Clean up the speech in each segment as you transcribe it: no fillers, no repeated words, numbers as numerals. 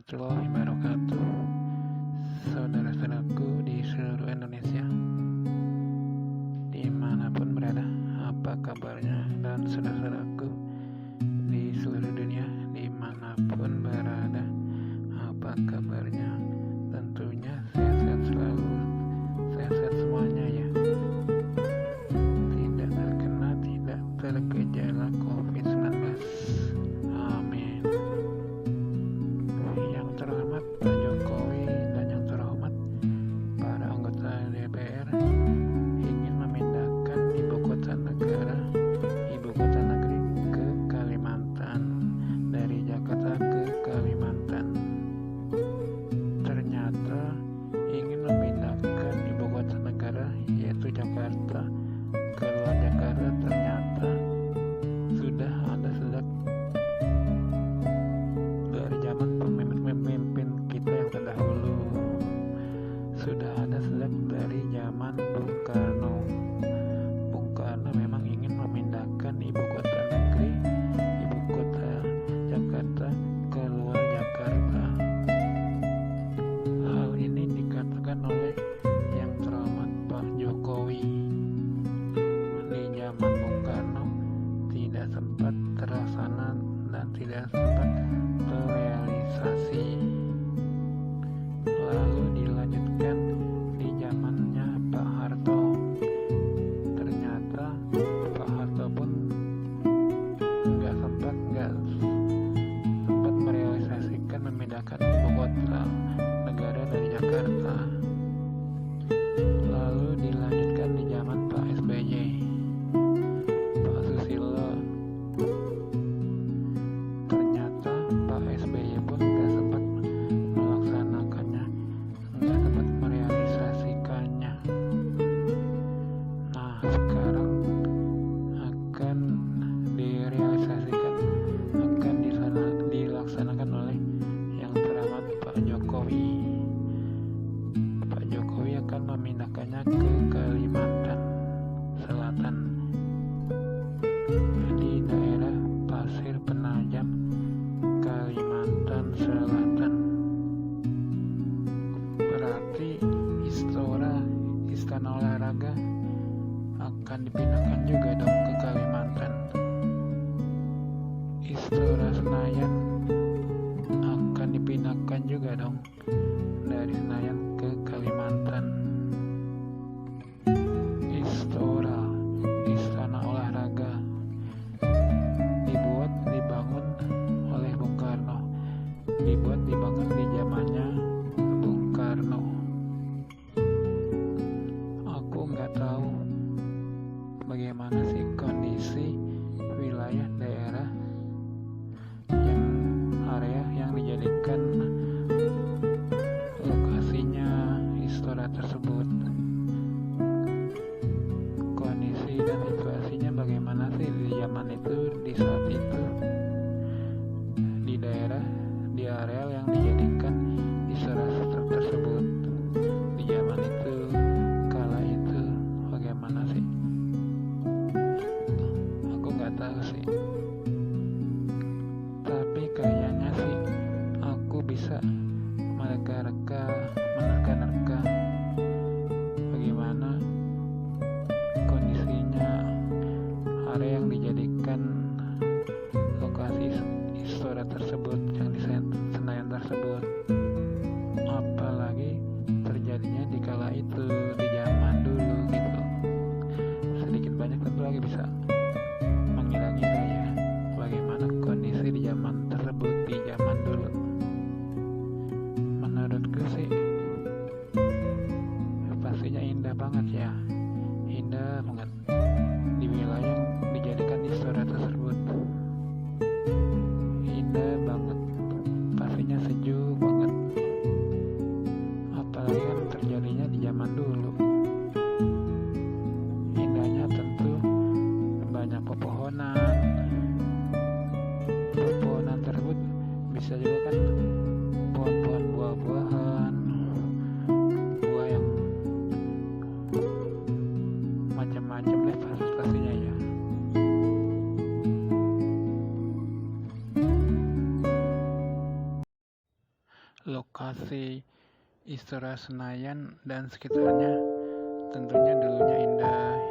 warahmatullahi wabarakatuh. Saudara-saudaraku di seluruh Indonesia, dimanapun berada, apa kabarnya? Dan saudara-saudaraku di seluruh dunia, dimanapun berada, apa kabarnya? Tentunya sehat-sehat selalu, sehat-sehat semuanya ya. Tidak terkena, tidak tergejala COVID-19. Amin. Yang terhormat Pak Jokowi dan yang terhormat para anggota DPR ingin memindahkan ibu kota negeri ke Kalimantan, dari Jakarta ke Kalimantan. Ternyata ingin memindahkan ibu kota negara yaitu Jakarta ke luar Jakarta, ternyata sudah ada sejak dari zaman pemimpin kita yang terdahulu. Sudah ada sejak dari zaman Bung Karno. Bung Karno memang ingin memindahkan ibu kota negeri, ibu kota Jakarta ke luar Jakarta. Hal ini dikatakan oleh yang terhormat Pak Jokowi. Di zaman Bung Karno tidak sempat terlaksana dan tidak sempat terrealisasi. Lalu dilanjutkan di zamannya Pak Harto. Ternyata Pak Harto pun nggak sempat merealisasikan memindahkan ibu kota negara dari Jakarta. Lalu dilanjutkan di zaman Pak SBY, Pak Susilo. Ternyata Pak SBY pun nggak sempat melaksanakannya, nggak sempat merealisasikannya. Nah, sekarang akan direalisasikan, akan dilaksanakan oleh yang terhormat Pak Jokowi. Pak Jokowi akan memindahkannya ke Kalimantan Selatan, di daerah Pasir Penajam, Kalimantan Selatan. Berarti Istana Olahraga akan dipindahkan juga dong ke Kalimantan. Istora Senayan akan dipindahkan juga dong dari Senayan ke Kalimantan. Istana Olahraga dibangun oleh Bung Karno, dibangun di zamannya Bung Karno. Aku nggak tahu bagaimana sih kondisi wilayah daerah yang area yang dijadikan lokasinya istora tersebut. Kondisi dan situasinya bagaimana sih di zaman itu, di saat itu, di area yang dijadikan istora tersebut di zaman itu, kala itu bagaimana sih? Aku nggak tahu sih. Tapi kayaknya sih aku bisa menerka-nerka bagaimana kondisinya area yang dijadikan lokasi istora tersebut, yang di Senayan tersebut. Apalagi terjadinya di kala itu, di zaman dulu gitu. Sedikit banyak tentu lagi bisa mengira-ngira ya bagaimana kondisi di zaman tersebut, di zaman dulu. Menurutku sih pastinya indah banget ya, indah banget di wilayah yang dijadikan istora tersebut. Indah banget, pastinya sejuk banget, apalagi kan terjadinya di zaman dulu. Indahnya tentu banyak pepohonan tersebut bisa juga kan pohon-pohon buah-buahan, buah yang macam-macam deh pastinya ya. lokasi Istora Senayan dan sekitarnya tentunya dulunya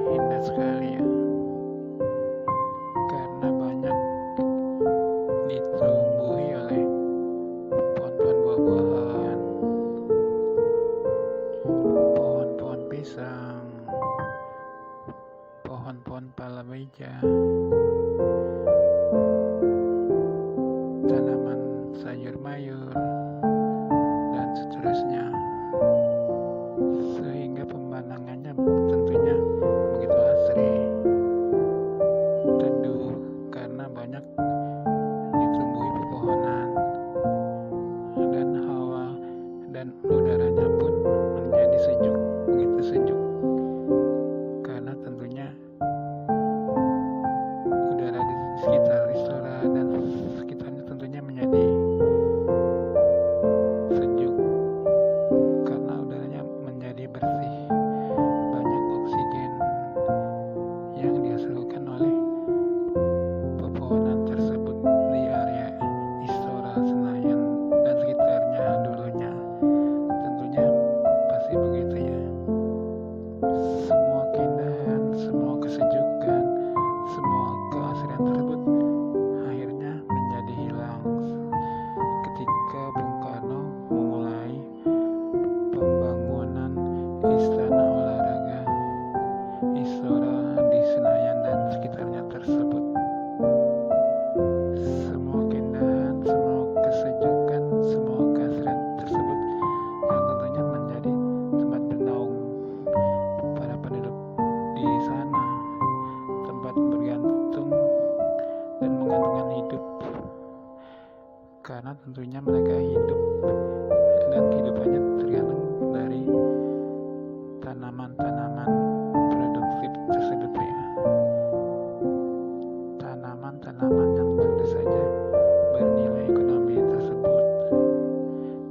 indah sekali ya, karena banyak ditumbuhi oleh pohon-pohon buah-buahan, pohon-pohon pisang, pohon-pohon palawija, tanaman sayur mayur, dan seterusnya, sehingga pemandangannya tentunya begitu asri, teduh karena banyak ditumbuhi pepohonan, dan hawa dan udaranya pun menjadi sejuk, begitu sejuk, karena tentunya udara di sekitar Istora dan sekitarnya tentunya menjadi sejuk karena udaranya menjadi bersih, banyak oksigen yang dihasilkan oleh pepohonan tersebut di area Istora Senayan dan sekitarnya dulunya. Tentunya pasti begitu ya. Semua keindahan, semua kesejukan, semua keasrian tersebut akhirnya menjadi hilang ketika Bung Karno memulai pembangunan Istana Olahraga Istora di Senayan dan sekitarnya tersebut. Semua keindahan, semua kesejukan, semua keasrian tersebut yang tentunya menjadi tempat bernaung para penduduk di sana, tempat bergantung dan menggantungkan hidup, karena tentunya mereka hidup dan kehidupannya tergantung dari tanaman-tanaman produktif tersebut ya, tanaman-tanaman yang tentu saja bernilai ekonomi tersebut,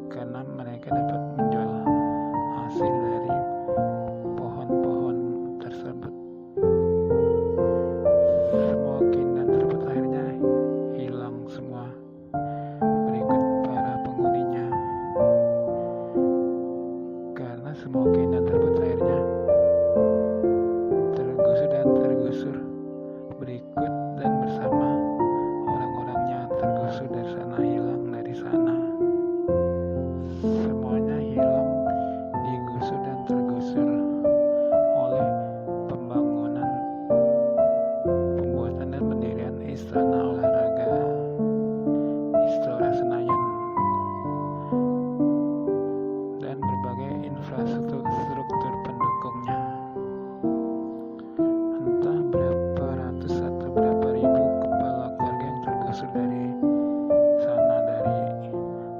karena mereka dapat menjual hasil dari pohon-pohon tersebut. Semua keindahan tersebut akhirnya hilang semua berikut para penghuninya, karena semua keindahan tersebut akhirnya tergusur dan tergusur berikut dan bersama orang-orangnya tergusur dari sana, hilang dari sana, semuanya hilang, digusur dan tergusur oleh pembangunan, pembuatan dan pendirian Istana Olahraga Istora Senayan dan berbagai infrastruktur pendukungnya. Entah berapa ratus atau berapa ribu kepala keluarga yang tergusur dari sana, dari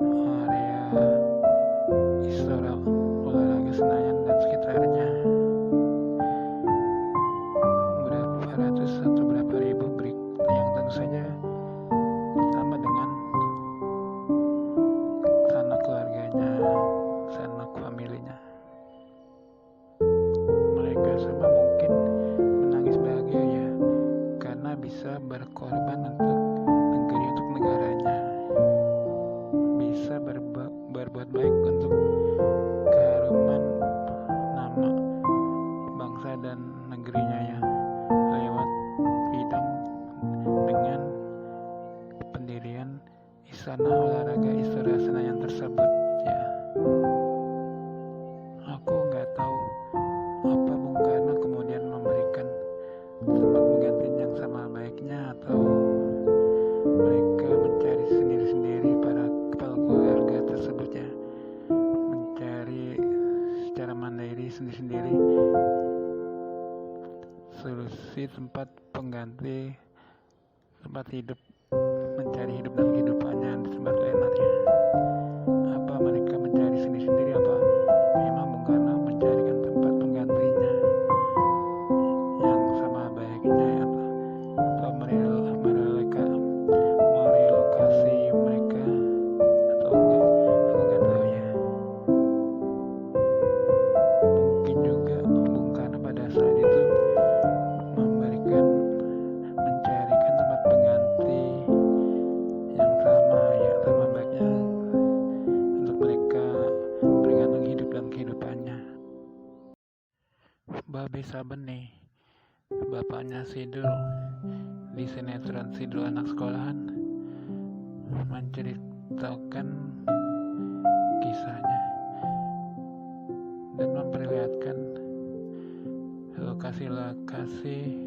area Istora Olahraga Senayan dan sekitarnya. Berapa ratus atau berapa ribu yang tentu saja ditambah dengan sanak keluarganya, sanak familinya. Mereka semua mungkin menangis bahagia ya, karena bisa berkorban untuk negeri, untuk negaranya, bisa berbuat baik untuk keharuman nama bangsa dan negerinya ya, lewat bidang dengan pendirian Istana Olahraga Istora Senayan tersebut ya. Aku nggak tahu apa Bung Karno kemudian memberikan tempat penggantian yang sama baiknya, atau mereka mencari sendiri-sendiri, para kepala keluarga tersebut ya, mencari secara mandiri sendiri-sendiri solusi tempat pengganti tempat hidup, mencari hidup dan kehidupannya di tempat lain ya. Apa mereka mencari sendiri-sendiri, apa memang Bung Karno mencarikan tempat penggantinya yang sama baiknya ya, atau merelokasi mereka atau enggak, aku nggak tahu ya. Mungkin juga Bung Karno pada saat itu mencarikan tempat pengganti yang sama Saben nih, bapaknya Sidul di sinetron Sidul Anak Sekolahan menceritakan kisahnya dan memperlihatkan lokasi-lokasi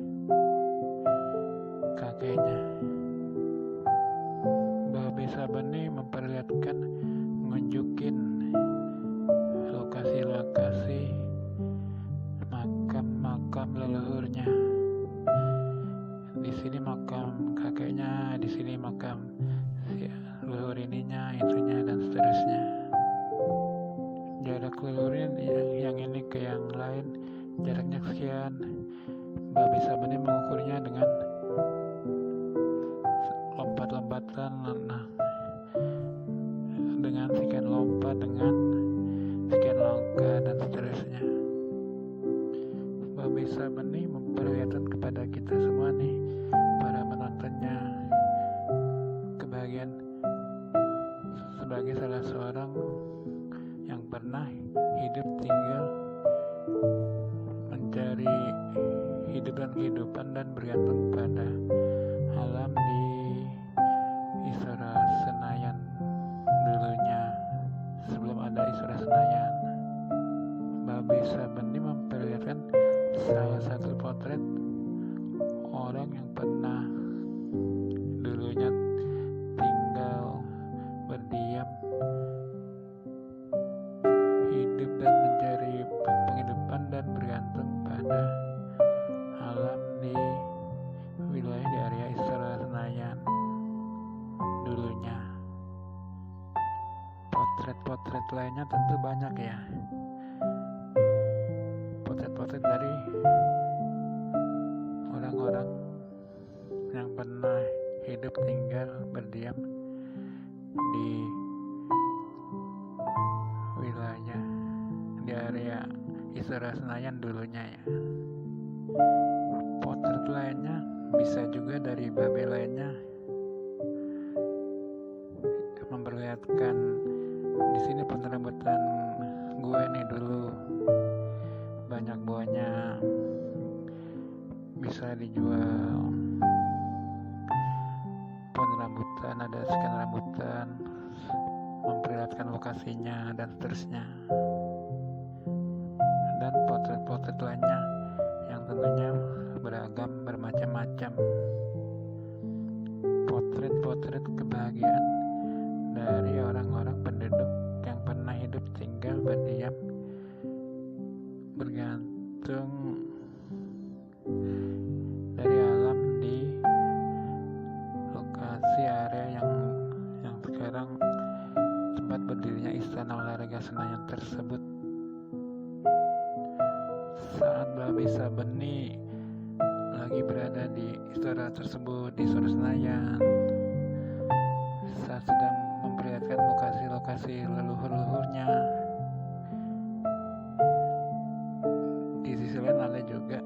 kakeknya. Babe Saben nih memperlihatkan, nunjukin lokasi-lokasi makam leluhurnya. Di sini makam kakeknya, di sini makam si leluhur ininya, itunya, dan seterusnya. Jarak leluhurnya yang ini ke yang lain jaraknya sekian. Babe Saben ini mengukurnya dengan lompat-lompatan, dengan sekian lompat, dengan sekian langkah, dan seterusnya. Babe Saben ini memperlihatkan kepada kita semua nih, para penontonnya, kebahagiaan sebagai salah seorang yang pernah hidup tinggal mencari hidup dan kehidupan dan bergantung pada alam di Istora Senayan dulunya, sebelum ada Istora Senayan. Babe Saben ini memperlihatkan salah satu potret orang yang pernah dulunya tinggal berdiam, hidup dan mencari penghidupan dan bergantung pada alam di wilayah di area Istora Senayan dulunya. Potret-potret lainnya tentu banyak ya. Potret dari orang-orang yang pernah hidup tinggal berdiam di wilayah di area Istora Senayan dulunya ya. Potret lainnya bisa juga dari babe lainnya memperlihatkan, di sini rambutan gue nih dulu banyak buahnya, bisa dijual. Pohon rambutan, ada sekian rambutan, memperlihatkan lokasinya dan seterusnya. Dan potret-potret lainnya yang tentunya beragam, bermacam-macam. Potret-potret kebahagiaan dari orang-orang penduduk yang pernah hidup tinggal berdiam, bergantung dari alam di lokasi area yang sekarang tempat berdirinya Istana Olahraga Senayan tersebut. Saat Babe Saben ini lagi berada di istora tersebut, di Istora Senayan, saat sedang memperlihatkan lokasi-lokasi leluhur-leluhurnya, di sisi lain ada juga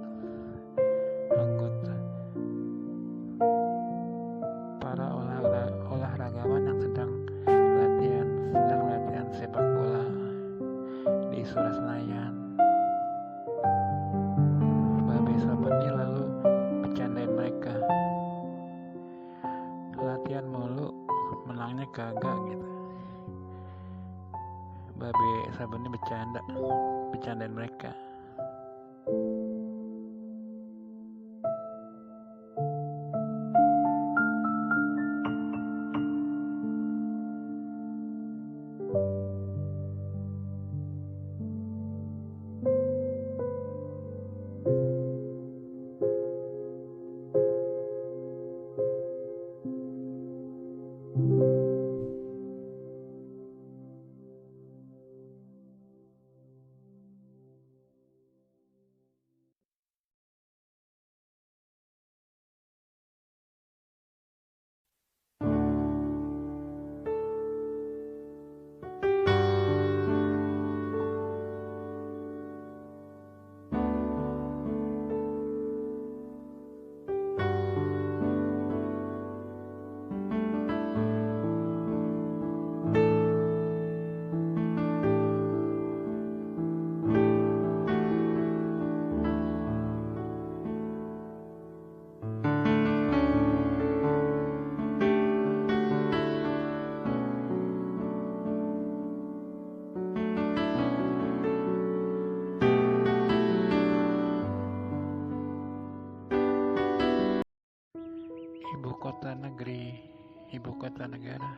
anggota para olahragawan yang sedang latihan sepak bola di Istora Senayan. Babe Saben ini lalu bercandain mereka, latihan mulu, menangnya kagak gitu. Babe Saben ini bercandain mereka. ibu kota negeri, ibu kota negara.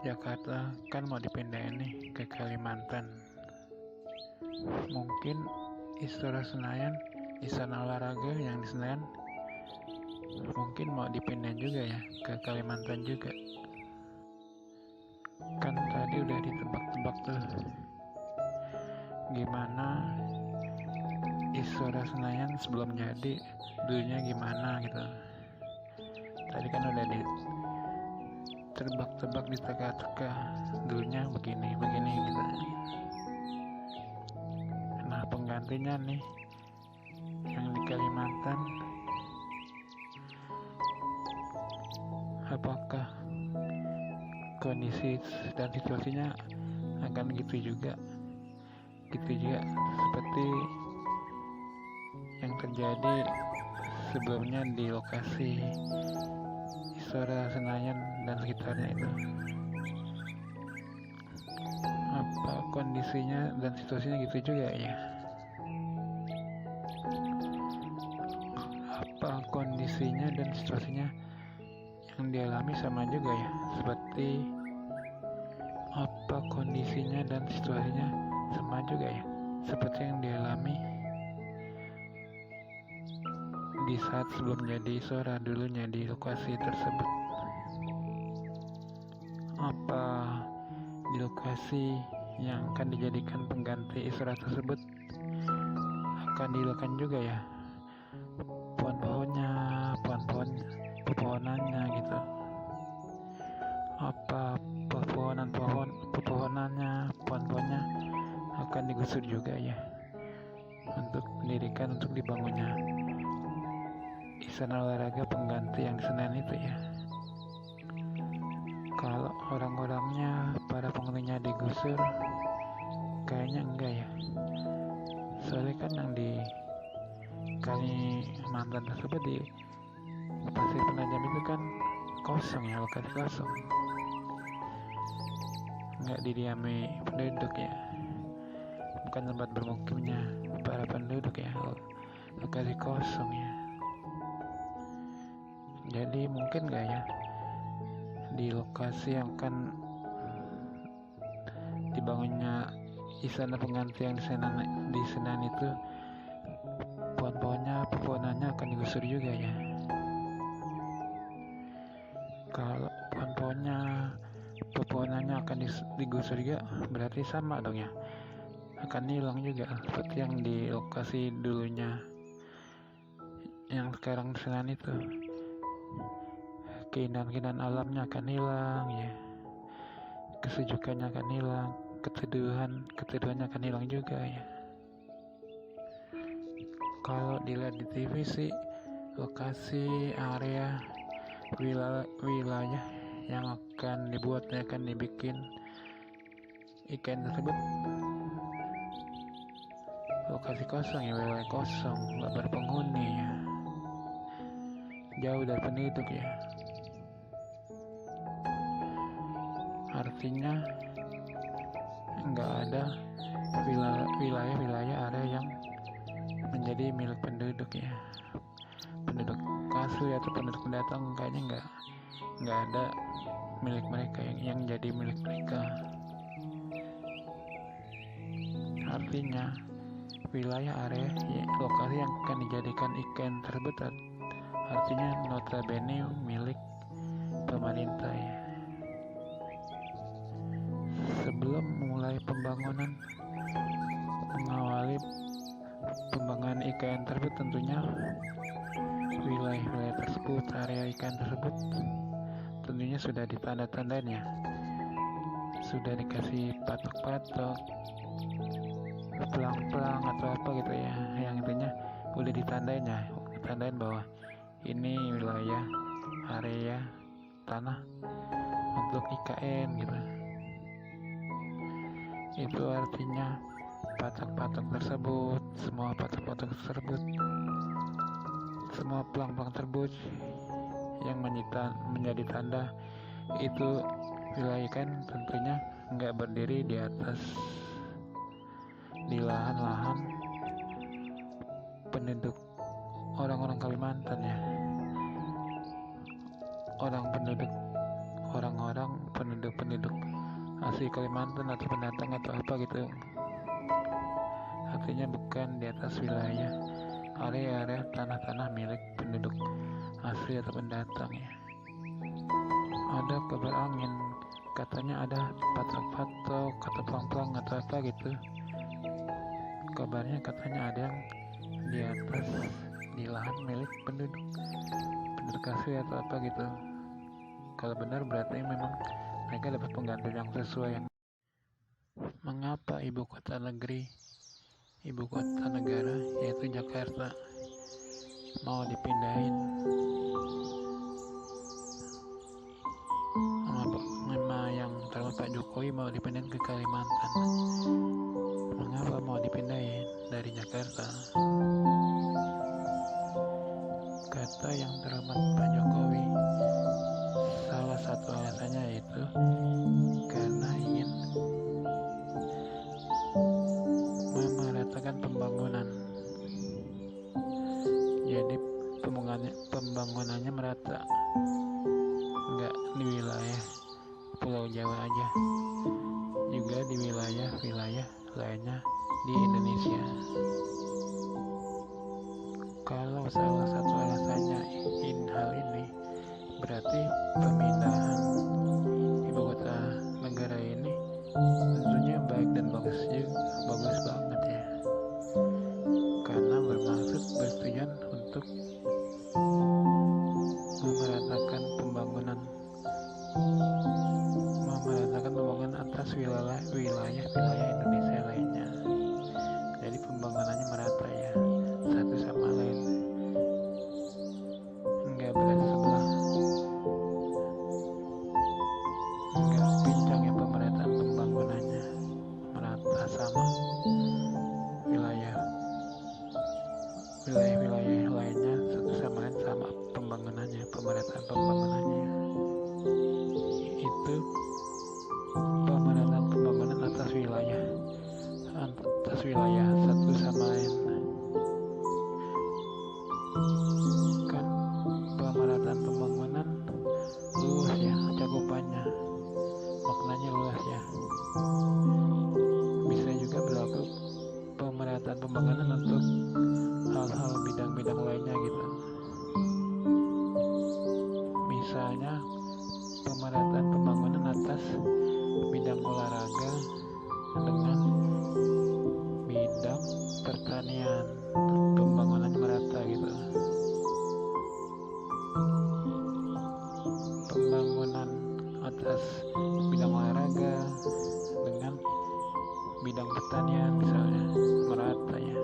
Jakarta kan mau dipindahin nih ke Kalimantan. Mungkin Istora Senayan, Istana Olahraga yang di Senayan mungkin mau dipindahin juga ya ke Kalimantan juga. Kan tadi udah ditebak-tebak tuh gimana Istora Senayan sebelum jadi dulunya gimana gitu. Tadi kan udah ditebak-tebak, diteka-teka dulunya begini gitu. Nah, penggantinya nih yang di Kalimantan, apakah kondisi dan situasinya akan gitu juga seperti yang terjadi sebelumnya di lokasi Istora Senayan dan sekitarnya itu. Apa kondisinya dan situasinya gitu juga ya? Apa kondisinya dan situasinya yang dialami sama juga ya? Seperti apa kondisinya dan situasinya sama juga ya? Seperti yang dialami di saat sebelum jadi Istora dulunya di lokasi tersebut. Apa di lokasi yang akan dijadikan pengganti Istora tersebut akan dilakukan juga ya pepohonannya gitu? Apa pepohonannya, pohon-pohonnya akan digusur juga ya untuk dibangunnya Istana Olahraga pengganti yang di Senayan itu ya? Kalau orang-orangnya, para penghuninya digusur, kayaknya enggak ya. Soalnya kan yang di Kalimantan tersebut, di Pasir Penajam itu kan kosong ya, lokasi kosong, nggak didiami penduduk ya, bukan tempat bermukimnya para penduduk ya, lokasi kosong ya. Jadi mungkin nggak ya di lokasi yang akan dibangunnya istana pengganti yang di Senayan itu pohonannya akan digusur juga ya? Kalau pohonannya akan digusur juga, berarti sama dong ya, akan hilang juga seperti yang di lokasi dulunya yang sekarang di Senayan itu. Keindahan alamnya akan hilang ya, kesejukannya akan hilang, keteduhannya akan hilang juga ya. Kalau dilihat di TV sih, lokasi area wilayah yang akan dibikin IKN tersebut lokasi kosong ya, wilayah kosong, nggak berpenghuni ya, jauh dari penduduk ya. Artinya nggak ada wilayah area yang menjadi milik penduduk ya, penduduk asli atau penduduk pendatang, kayaknya nggak ada milik mereka yang jadi milik mereka. Artinya wilayah area lokasi yang akan dijadikan IKN tersebut artinya notabene milik pemerintah ya. Sebelum memulai mengawali pembangunan IKN tersebut, tentunya wilayah tersebut, area IKN tersebut tentunya sudah ditanda-tandain ya, sudah dikasih patok-patok, pelang-pelang atau apa gitu ya, yang intinya udah ditandain bahwa ini wilayah area tanah untuk IKN gitu. Itu artinya patok-patok tersebut, semua pelang-pelang tersebut yang menjadi tanda itu wilayah kan tentunya nggak berdiri di lahan-lahan penduduk orang-orang Kalimantan ya, orang-orang penduduk asli Kalimantan atau pendatang atau apa gitu, artinya bukan di atas wilayah area-area tanah-tanah milik penduduk asli atau pendatang ya. Ada kabar angin, katanya ada patok-patok atau pelang-pelang atau apa gitu, kabarnya katanya ada yang di atas di lahan milik penduduk asli atau apa gitu. Kalau benar berarti memang mereka dapat pengganti yang sesuai. Mengapa ibu kota negara yaitu Jakarta mau dipindahin? Mengapa yang terlalu Pak Jokowi mau dipindahin ke Kalimantan? Mengapa mau dipindahin dari Jakarta? Kata yang terhormat Pak Jokowi, salah satu alasannya yaitu karena ingin memeratakan pembangunan. Jadi pembangunannya merata, nggak di wilayah Pulau Jawa aja, juga di wilayah-wilayah lainnya di Indonesia. Kalau salah satu alasannya hal ini, berarti pemindahan ibu kota negara ini tentunya baik dan bagus banget ya, karena bertujuan untuk memeratakan pembangunan atas wilayah Indonesia lainnya. Jadi pembangunannya merata ya, satu sama lain, nggak berat sebelah, nggak pincang ya, pemerataan pembangunannya merata sama wilayah lainnya, satu sama lain sama pemerataan pembangunannya. Itu pemerataan pembangunan atas wilayah satu sama lain. Kan pemerataan pembangunan luas ya cakupannya, maknanya luas ya. Bisa juga berlaku pemerataan pembangunan untuk hal-hal bidang-bidang lainnya gitu. Misalnya pemerataan pembangunan atas bidang olahraga dengan bidang pertanian, pembangunannya merata gitu. Pembangunan atas bidang olahraga dengan bidang pertanian misalnya merata ya,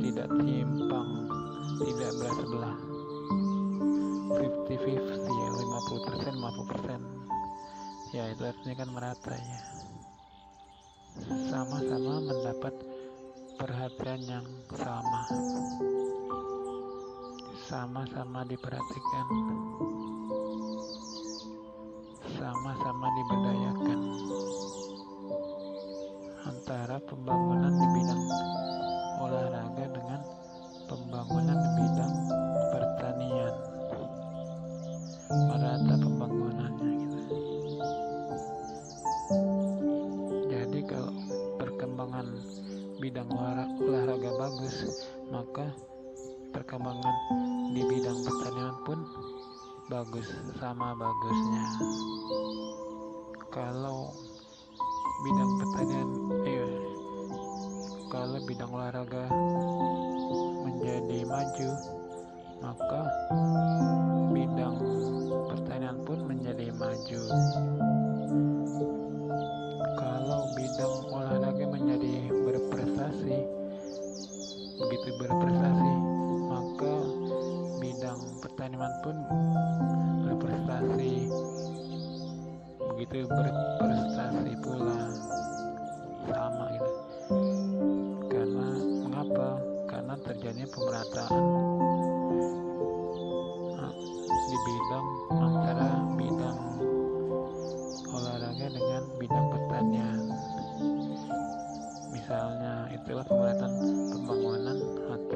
tidak timpang, tidak belah sebelah, 50-50 ya, 50% ya, itu artinya kan merata ya, sama-sama mendapat perhatian yang sama-sama diperhatikan, sama-sama diberdayakan. Antara pembangunan di bidang olahraga dengan pembangunan di bidang pertanian, merata pembangunannya gitu. Jadi kalau perkembangan bidang olahraga bagus, maka perkembangan di bidang pertanian pun bagus, sama bagusnya. Kalau bidang pertanian kalau bidang olahraga menjadi maju, maka bidang pertanian pun menjadi maju. Kalau bidang olahraga menjadi begitu berprestasi, maka bidang pertanian pun berprestasi, begitu berprestasi pula, sama gitu. Karena terjadinya pemerataan di bidang antara bidang olahraga dengan bidang pertanian. Misalnya itulah pemerataan pembangunan atau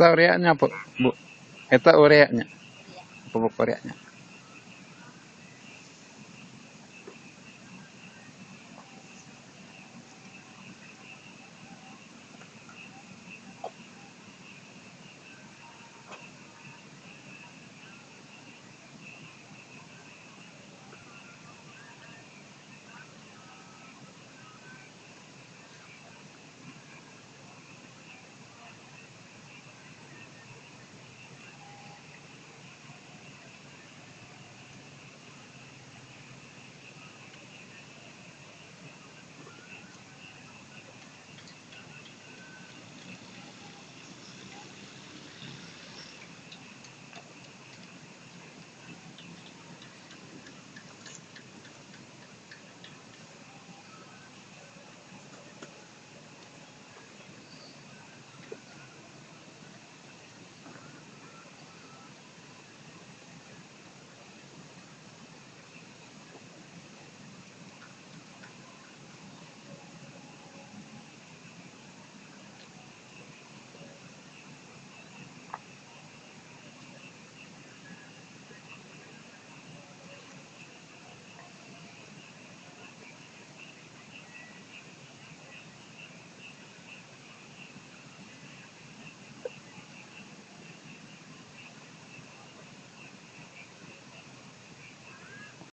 Eta ureanya, Bu. Eta ureanya. Iya. Pupuk ureanya.